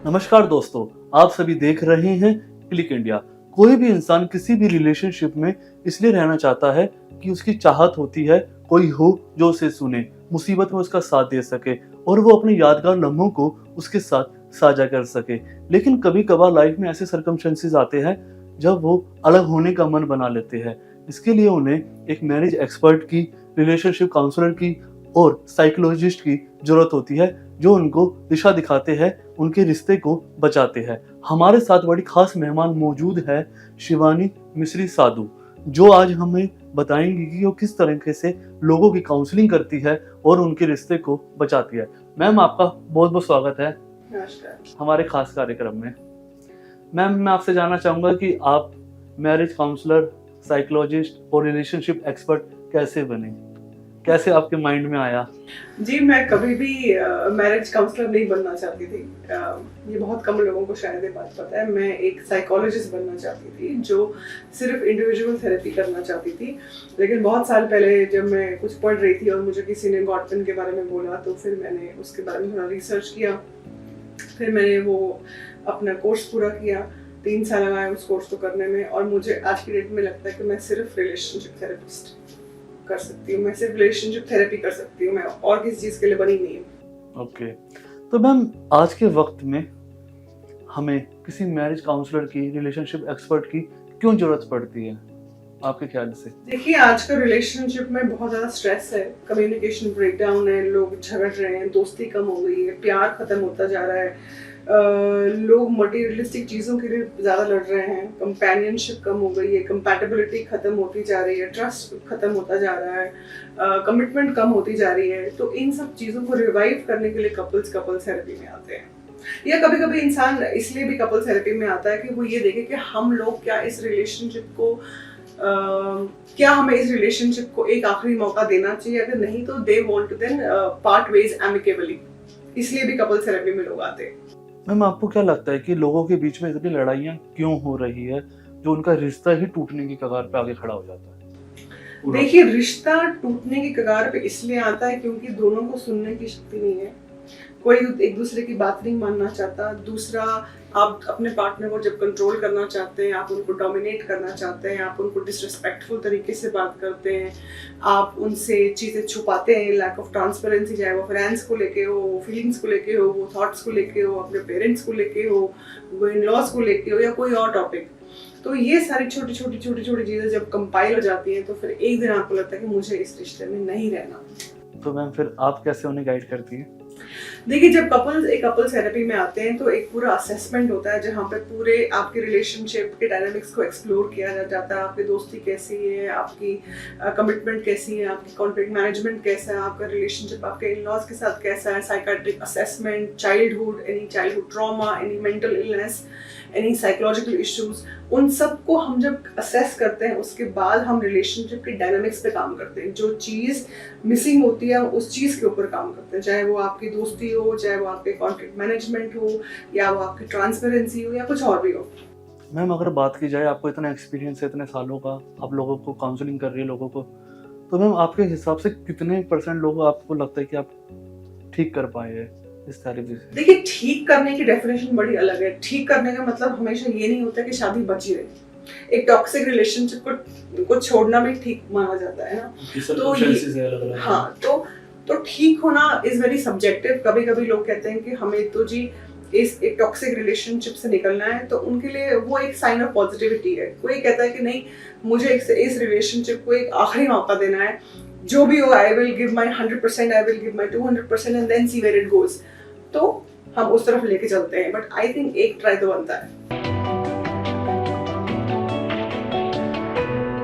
नमस्कार दोस्तों, आप सभी देख रहे हैं क्लिक इंडिया। कोई भी इंसान किसी भी रिलेशनशिप में इसलिए रहना चाहता है कि उसकी चाहत होती है कोई हो जो उसे सुने, मुसीबत में उसका साथ दे सके और वो अपने यादगार लम्हों को उसके साथ साझा कर सके। लेकिन कभी कभार लाइफ में ऐसे सर्कमस्टेंसेस आते हैं जब वो अलग होने का मन बना लेते हैं। इसके लिए उन्हें एक मैरिज एक्सपर्ट की, रिलेशनशिप काउंसलर की और साइकोलॉजिस्ट की जरूरत होती है जो उनको दिशा दिखाते हैं, उनके रिश्ते को बचाते हैं। हमारे साथ बड़ी खास मेहमान मौजूद है शिवानी मिश्री साधु, जो आज हमें बताएंगी कि वो किस तरीके से लोगों की काउंसलिंग करती है और उनके रिश्ते को बचाती है। मैम, आपका बहुत बहुत स्वागत है हमारे खास कार्यक्रम में। मैम, मैं आपसे जानना चाहूँगा कि आप मैरिज काउंसलर, साइकोलॉजिस्ट और रिलेशनशिप एक्सपर्ट कैसे बने, कैसे आपके माइंड में आया? जी, मैं कभी भी मैरिज काउंसलर नहीं बनना चाहती थी। ये बहुत कम लोगों को शायद ये बात पता है। मैं एक साइकोलॉजिस्ट बनना चाहती थी जो सिर्फ इंडिविजुअल थेरेपी करना चाहती थी। लेकिन बहुत साल पहले जब मैं कुछ पढ़ रही थी और मुझे किसी ने गॉटमैन के बारे में बोला, तो फिर मैंने उसके बारे में थोड़ा रिसर्च किया। फिर मैंने वो अपना कोर्स पूरा किया। 3 साल लगाए उस कोर्स को करने में, और मुझे आज की डेट में लगता है कि मैं सिर्फ रिलेशनशिप थेरेपिस्ट कर सकती हूँ। मैं सिर्फ रिलेशनशिप थेरेपी कर सकती हूँ, मैं और किसी चीज़ के लिए बनी नहीं हूँ। ओके, तो मैम आज के वक्त में हमें किसी मैरिज काउंसलर की, रिलेशनशिप एक्सपर्ट की क्यों जरूरत पड़ती है आपके ख्याल से? देखिए, आज का रिलेशनशिप में बहुत ज़्यादा स्ट्रेस है, कम्युनिकेशन ब्रेकडाउन है, लोग झगड़ रहे हैं, दोस्ती कम हो गई है, प्यार खत्म होता जा रहा है, लोग मटेरियलिस्टिक चीज़ों के लिए ज़्यादा लड़ रहे हैं, कंपेनियनशिप कम हो गई है, कंपैटिबिलिटी खत्म होती जा रही है, ट्रस्ट खत्म होता जा रहा है, कमिटमेंट कम होती जा रही है। तो इन सब चीज़ों को रिवाइव करने के लिए कपल्स थेरेपी में आते हैं। या कभी कभी इंसान इसलिए भी कपल थेरेपी में आता है कि वो ये देखे कि हम लोग क्या इस रिलेशनशिप को क्या हमें इस रिलेशनशिप को एक आखिरी मौका देना चाहिए। अगर नहीं तो they want to then part ways amicably. इसलिए भी कपल थेरेपी में लोग आते हैं। मैम, आपको क्या लगता है कि लोगों के बीच में इतनी लड़ाइयाँ क्यों हो रही है जो उनका रिश्ता ही टूटने की कगार पे आगे खड़ा हो जाता है? देखिए, रिश्ता टूटने की कगार पे इसलिए आता है क्योंकि दोनों को सुनने की शक्ति नहीं है। कोई एक दूसरे की बात नहीं मानना चाहता। दूसरा, आप अपने पार्टनर को जब कंट्रोल करना चाहते हैं, आप उनको डोमिनेट करना चाहते हैं, आप उनको डिसरिस्पेक्टफुल तरीके से बात करते हैं, आप उनसे चीज़ें छुपाते हैं, लैक ऑफ ट्रांसपेरेंसी, चाहे वो फाइनेंस को लेके हो, फीलिंग्स को लेके हो, वो थॉट्स को लेके हो, अपने पेरेंट्स को लेके हो, वो इन लॉज को लेके हो, या कोई और टॉपिक। तो ये सारी छोटी छोटी चीज़ें जब कंपाइल हो जाती हैं तो फिर एक दिन आपको लगता है कि मुझे इस रिश्ते में नहीं रहना। तो मैम, फिर आप कैसे उन्हें गाइड करती हैं? देखिए, जब कपल थेरेपी में आते हैं तो एक पूरा असेसमेंट होता है जहाँ पे पूरे आपके रिलेशनशिप के डायनामिक्स को एक्सप्लोर किया जाता है। आपकी दोस्ती कैसी है, आपकी कमिटमेंट कैसी है, आपकी कॉन्फ्लिक्ट मैनेजमेंट कैसा है, आपका रिलेशनशिप आपके इन-लॉज के साथ कैसा है, psychiatric assessment, childhood, any childhood trauma, any mental illness, any psychological issues, उन सब को हम जब असेस करते हैं उसके बाद हम रिलेशनशिप के डायनामिक्स पे काम करते हैं। जो चीज़ मिसिंग होती है उस चीज़ के ऊपर काम करते हैं, चाहे वो आपकी दोस्ती हो, चाहे वो आपके कॉन्फ्लिक्ट मैनेजमेंट हो, या वो आपकी ट्रांसपेरेंसी हो, या कुछ और भी हो। मैम, अगर बात की जाए, आपको इतना एक्सपीरियंस है, इतने सालों का, आप लोगों को काउंसलिंग कर रही है लोगों को, तो मैम आपके हिसाब से कितने % लोग आपको लगता है कि आप ठीक कर पाए हैं इस थेरेपी से? देखिए, ठीक करने की डेफिनेशन बड़ी अलग है। ठीक करने का मतलब हमेशा ये नहीं होता कि शादी बची रहे। एक टॉक्सिक रिलेशनशिप को छोड़ना भी ठीक माना जाता है ना। तो हाँ, तो ठीक होना इज वेरी सब्जेक्टिव। कभी कभी लोग कहते हैं कि हमें तो जी इस एक टॉक्सिक रिलेशनशिप से निकलना है, तो उनके लिए वो एक साइन ऑफ पॉजिटिविटी है। कोई कहता है कि नहीं, मुझे इस रिलेशनशिप को एक आखिरी मौका देना है, जो भी हो, I will give my 100%, I will give my 200% and then see where it goes. तो हम उस तरफ लेके चलते हैं, बट आई थिंक एक ट्राई तो बनता है।